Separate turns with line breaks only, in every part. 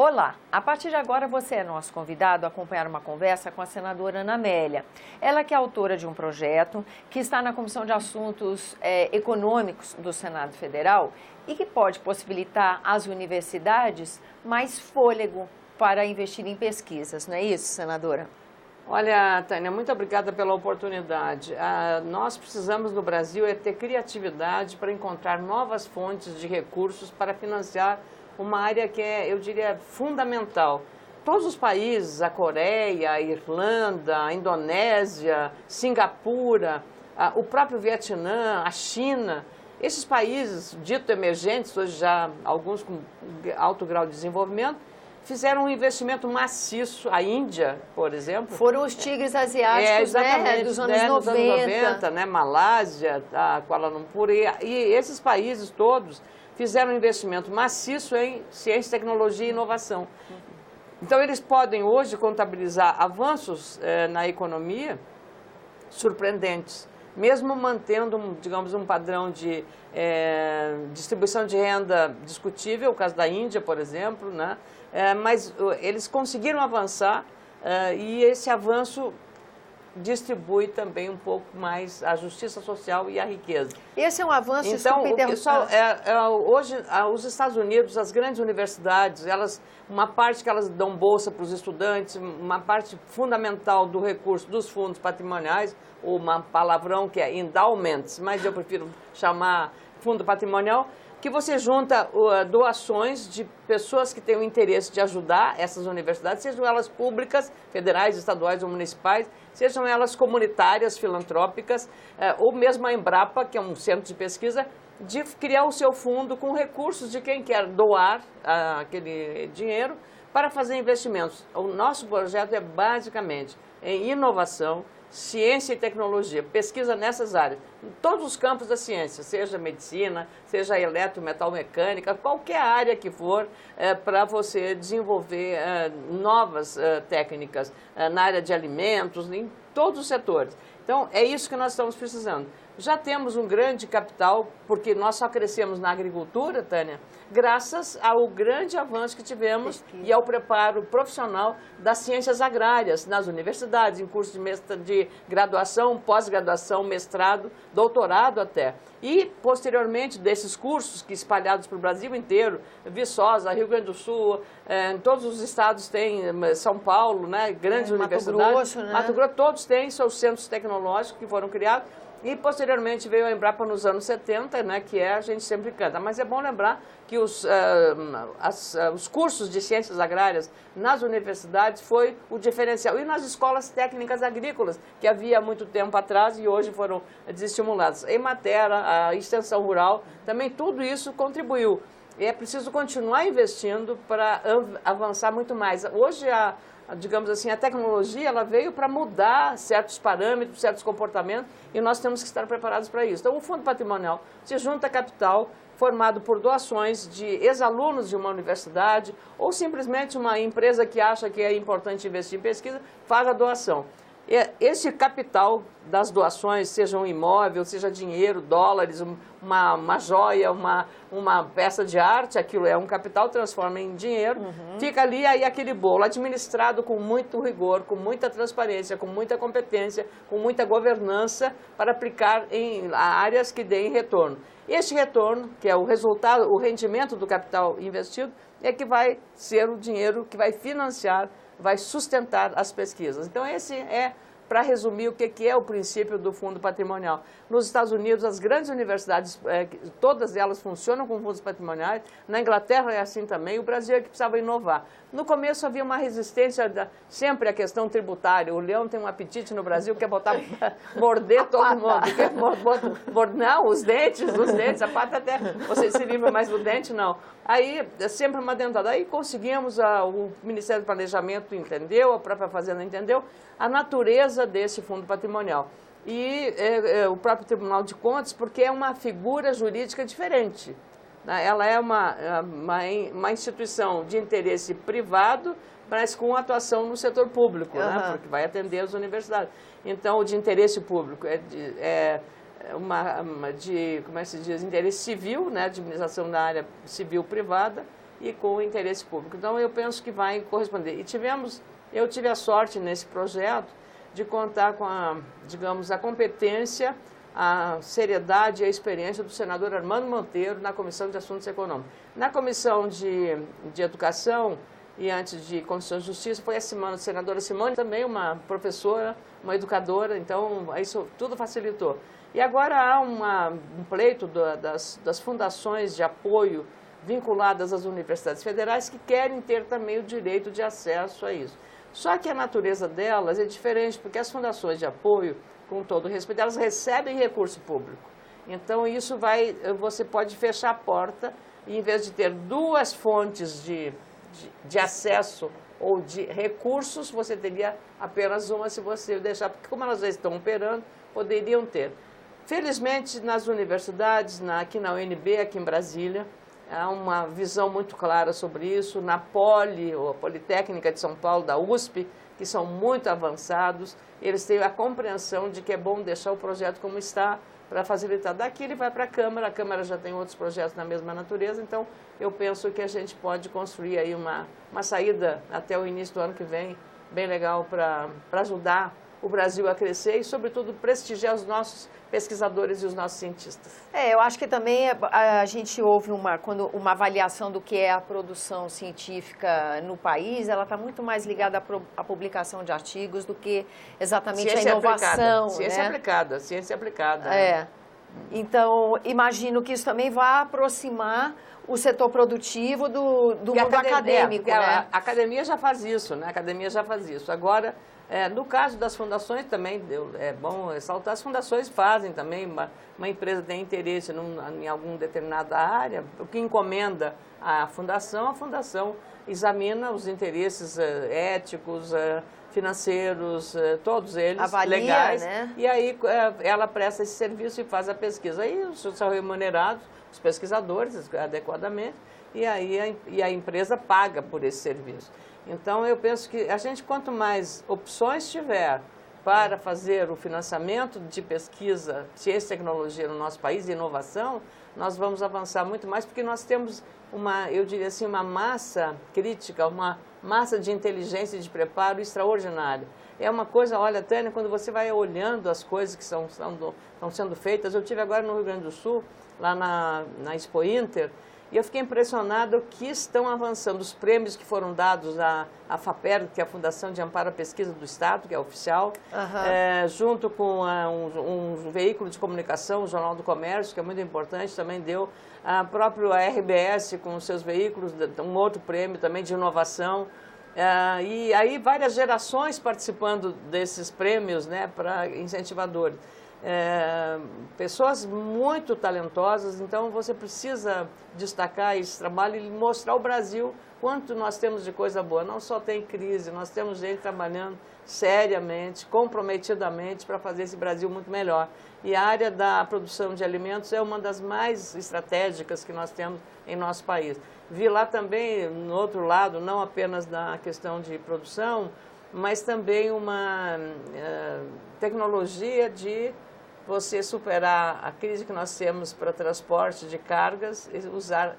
Olá, a partir de agora você é nosso convidado a acompanhar uma conversa com a senadora Ana Amélia. Ela que é autora de um projeto que está na Comissão de Assuntos Econômicos do Senado Federal e que pode possibilitar às universidades mais fôlego para investir em pesquisas, não é isso, senadora?
Olha, Tânia, muito obrigada pela oportunidade. Nós precisamos no Brasil ter criatividade para encontrar novas fontes de recursos para financiar uma área que é, eu diria, fundamental. Todos os países, a Coreia, a Irlanda, a Indonésia, Singapura, o próprio Vietnã, a China, esses países dito emergentes, hoje já alguns com alto grau de desenvolvimento, fizeram um investimento maciço. A Índia, por exemplo.
Foram os tigres asiáticos, né, dos anos 90.
Nos anos 90, né, Malásia, Kuala Lumpur, e esses países todos fizeram um investimento maciço em ciência, tecnologia e inovação. Então, eles podem hoje contabilizar avanços na economia surpreendentes, mesmo mantendo, digamos, um padrão de distribuição de renda discutível, o caso da Índia, por exemplo, né? Mas eles conseguiram avançar e esse avanço distribui também um pouco mais a justiça social e a riqueza.
Esse é um avanço
então, hoje, os Estados Unidos, as grandes universidades, uma parte que elas dão bolsa para os estudantes, uma parte fundamental do recurso dos fundos patrimoniais, uma palavrão que é endowments, mas eu prefiro chamar fundo patrimonial, que você junta doações de pessoas que têm o interesse de ajudar essas universidades, sejam elas públicas, federais, estaduais ou municipais, sejam elas comunitárias, filantrópicas, ou mesmo a Embrapa, que é um centro de pesquisa, de criar o seu fundo com recursos de quem quer doar aquele dinheiro para fazer investimentos. O nosso projeto é basicamente em inovação, ciência e tecnologia, pesquisa nessas áreas, em todos os campos da ciência, seja medicina, seja eletrometalmecânica, qualquer área que for, para você desenvolver novas técnicas na área de alimentos, em todos os setores. Então, é isso que nós estamos precisando. Já temos um grande capital, porque nós só crescemos na agricultura, Tânia, graças ao grande avanço que tivemos e ao preparo profissional das ciências agrárias nas universidades, em cursos de graduação, pós-graduação, mestrado, doutorado até. E, posteriormente, desses cursos que espalhados para o Brasil inteiro, Viçosa, Rio Grande do Sul, em todos os estados tem, São Paulo, né, grandes universidades.
Mato Grosso, né?
Mato Grosso, todos têm seus centros tecnológicos que foram criados. E, posteriormente, veio a Embrapa nos anos 70, né, que a gente sempre canta. Mas é bom lembrar que os cursos de ciências agrárias nas universidades foi o diferencial. E nas escolas técnicas agrícolas, que havia muito tempo atrás e hoje foram desestimuladas. Emater, a extensão rural, também tudo isso contribuiu. E é preciso continuar investindo para avançar muito mais. Hoje, digamos assim, a tecnologia ela veio para mudar certos parâmetros, certos comportamentos e nós temos que estar preparados para isso. Então, o Fundo Patrimonial se junta a capital formado por doações de ex-alunos de uma universidade ou simplesmente uma empresa que acha que é importante investir em pesquisa, faz a doação. Esse capital das doações, seja um imóvel, seja dinheiro, dólares, uma joia, uma peça de arte, aquilo é um capital, transforma em dinheiro, fica ali aí aquele bolo administrado com muito rigor, com muita transparência, com muita competência, com muita governança para aplicar em áreas que deem retorno. Este retorno, que é o resultado, o rendimento do capital investido, é que vai ser o dinheiro que vai financiar, vai sustentar as pesquisas. Então, esse é, para resumir, o que é o princípio do fundo patrimonial. Nos Estados Unidos, as grandes universidades, todas elas funcionam com fundos patrimoniais. Na Inglaterra é assim também. O Brasil é que precisava inovar. No começo havia uma resistência, sempre a questão tributária. O leão tem um apetite no Brasil, quer morder todo mundo. Não, os dentes, a pata até, você se livra, mas o dente não. Aí, sempre uma dentada. Aí conseguimos, o Ministério do Planejamento entendeu, a própria Fazenda entendeu, a natureza desse fundo patrimonial. E o próprio Tribunal de Contas, porque é uma figura jurídica diferente. Ela é uma instituição de interesse privado, mas com atuação no setor público, né? Porque vai atender as universidades. Então, o de interesse público como é que se diz, interesse civil, né? Administração da área civil privada, e com o interesse público. Então, eu penso que vai corresponder. E eu tive a sorte nesse projeto de contar com digamos, a competência, a seriedade e a experiência do senador Armando Monteiro na Comissão de Assuntos Econômicos. Na Comissão de Educação e antes de Constituição e Justiça foi a senadora Simone, também uma professora, uma educadora, então isso tudo facilitou. E agora há um pleito das fundações de apoio vinculadas às universidades federais que querem ter também o direito de acesso a isso. Só que a natureza delas é diferente, porque as fundações de apoio, com todo respeito, elas recebem recurso público. Então, você pode fechar a porta e, em vez de ter duas fontes de acesso ou de recursos, você teria apenas uma se você deixar, porque como elas já estão operando, poderiam ter. Felizmente, nas universidades, aqui na UNB, aqui em Brasília, há uma visão muito clara sobre isso. Na ou a Politécnica de São Paulo, da USP, que são muito avançados, eles têm a compreensão de que é bom deixar o projeto como está para facilitar. Daqui ele vai para a Câmara já tem outros projetos na mesma natureza, então eu penso que a gente pode construir aí uma saída até o início do ano que vem, bem legal para ajudar o Brasil a crescer e, sobretudo, prestigiar os nossos pesquisadores e os nossos cientistas.
Eu acho que também a gente ouve uma avaliação do que é a produção científica no país, ela está muito mais ligada à publicação de artigos do que exatamente a inovação.
Ciência aplicada, ciência aplicada.
Então, imagino que isso também vai aproximar o setor produtivo do mundo acadêmico.
A academia já faz isso, né? A academia já faz isso. Agora, no caso das fundações também, é bom ressaltar, as fundações fazem também, uma empresa tem interesse em alguma determinada área, o que encomenda a fundação examina os interesses éticos, financeiros, todos eles,
avalia,
legais,
né?
E aí ela presta esse serviço e faz a pesquisa. Aí são remunerados os pesquisadores adequadamente, e a empresa paga por esse serviço. Então, eu penso que a gente, quanto mais opções tiver para fazer o financiamento de pesquisa, ciência e tecnologia no nosso país e inovação, nós vamos avançar muito mais, porque nós temos eu diria assim, uma massa crítica, uma massa de inteligência e de preparo extraordinária. É uma coisa, olha, Tânia, quando você vai olhando as coisas que estão sendo feitas, eu estive agora no Rio Grande do Sul, lá na Expo Inter, e eu fiquei impressionada o que estão avançando. Os prêmios que foram dados à FAPER, que é a Fundação de Amparo à Pesquisa do Estado, que é oficial, junto com um veículo de comunicação, o Jornal do Comércio, que é muito importante, também deu. A própria RBS, com os seus veículos, um outro prêmio também de inovação. E aí várias gerações participando desses prêmios, né, para incentivadores. Pessoas muito talentosas, então você precisa destacar esse trabalho e mostrar ao Brasil quanto nós temos de coisa boa. Não só tem crise, nós temos gente trabalhando seriamente, comprometidamente para fazer esse Brasil muito melhor. E a área da produção de alimentos é uma das mais estratégicas que nós temos em nosso país. Vi lá também, no outro lado, não apenas da questão de produção, mas também uma tecnologia de você superar a crise que nós temos para transporte de cargas e usar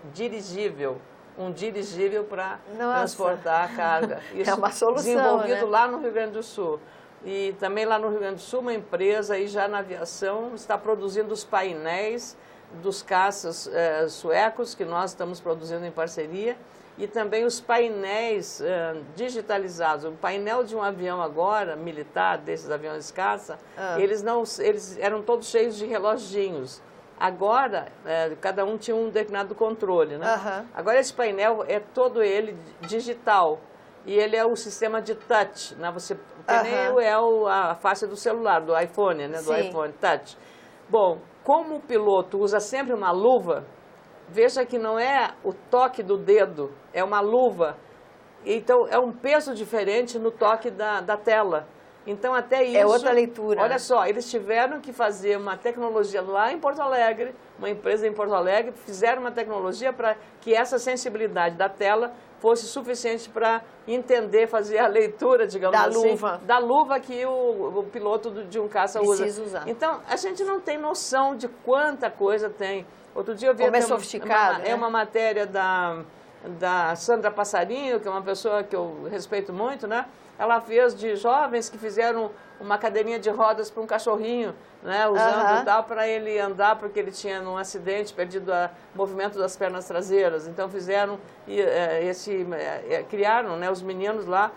um dirigível para transportar a carga. Isso
é uma solução,
desenvolvido,
né?
Lá no Rio Grande do Sul. E também lá no Rio Grande do Sul, uma empresa aí já na aviação está produzindo os painéis dos caças suecos, que nós estamos produzindo em parceria, e também os painéis digitalizados. O painel de um avião agora, militar, desses aviões de caça, eles eram todos cheios de reloginhos. Agora, cada um tinha um determinado controle, né? Agora esse painel é todo ele digital. E ele é o sistema de touch, né? O painel é a face do celular, do iPhone, né? Do iPhone touch. Bom, como o piloto usa sempre uma luva, veja que não é o toque do dedo, é uma luva. Então, é um peso diferente no toque da tela. Então, até isso...
É outra leitura.
Olha só, eles tiveram que fazer uma tecnologia lá em Porto Alegre, uma empresa em Porto Alegre, fizeram uma tecnologia para que essa sensibilidade da tela fosse suficiente para entender, fazer a leitura, digamos assim, da luva que o piloto de um caça
precisa
usa.
usar.
Então, a gente não tem noção de quanta coisa tem. Outro dia eu vi
como é sofisticado,
uma matéria da Sandra Passarinho, que é uma pessoa que eu respeito muito, né? Ela fez de jovens que fizeram uma cadeirinha de rodas para um cachorrinho, né? Usando tal para ele andar, porque ele tinha num acidente perdido o movimento das pernas traseiras. Então fizeram criaram, né, os meninos lá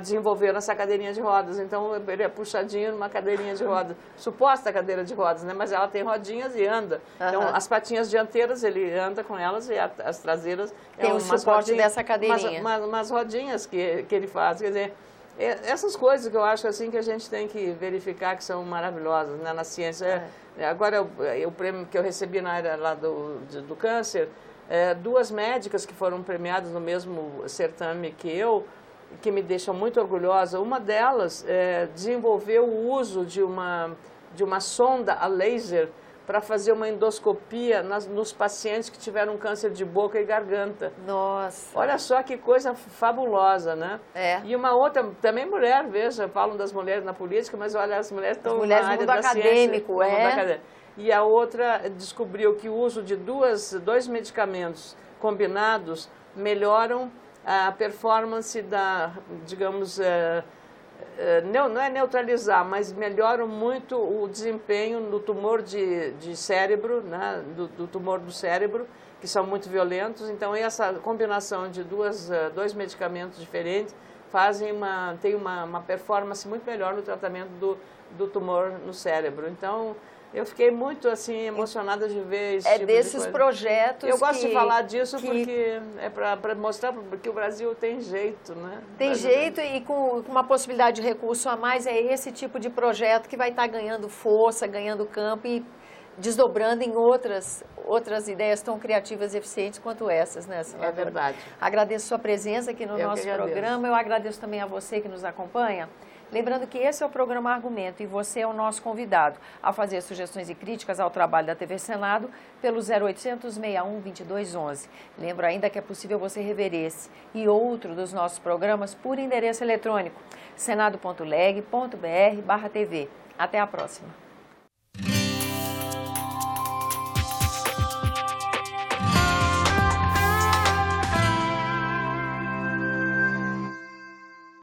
desenvolveram essa cadeirinha de rodas. Então ele é puxadinho numa cadeirinha de rodas, suposta cadeira de rodas, né? Mas ela tem rodinhas e anda. Então as patinhas dianteiras ele anda com elas e as traseiras
tem o suporte dessa cadeirinha.
Umas rodinhas que ele faz, quer dizer. Essas coisas que eu acho assim que a gente tem que verificar que são maravilhosas, né, na ciência. Agora, o prêmio que eu recebi na área lá do câncer, duas médicas que foram premiadas no mesmo certame que me deixam muito orgulhosa. Uma delas desenvolveu o uso de uma sonda a laser para fazer uma endoscopia nos pacientes que tiveram câncer de boca e garganta.
Nossa!
Olha só que coisa fabulosa, né? E uma outra, também mulher, veja, falam das mulheres na política, mas olha, as mulheres estão na área da
acadêmico,
ciência. E a outra descobriu que o uso de dois medicamentos combinados melhoram a performance digamos, não é neutralizar, mas melhoram muito o desempenho no tumor de cérebro, né, do tumor do cérebro, que são muito violentos. Então, essa combinação de dois medicamentos diferentes tem uma performance muito melhor no tratamento do tumor no cérebro. Então, eu fiquei muito assim emocionada de ver esse tipo de coisa.
Desses projetos.
Eu gosto de falar disso porque é para mostrar que o Brasil tem jeito, né?
Tem jeito e com uma possibilidade de recurso a mais, é esse tipo de projeto que vai estar ganhando força, ganhando campo e desdobrando em outras ideias tão criativas e eficientes quanto essas, né, senadora?
É verdade.
Agradeço sua presença aqui no nosso programa. Eu agradeço também a você que nos acompanha. Lembrando que esse é o programa Argumento e você é o nosso convidado a fazer sugestões e críticas ao trabalho da TV Senado pelo 0800 61 2211. Lembro ainda que é possível você rever esse e outro dos nossos programas por endereço eletrônico senado.leg.br/TV. Até a próxima.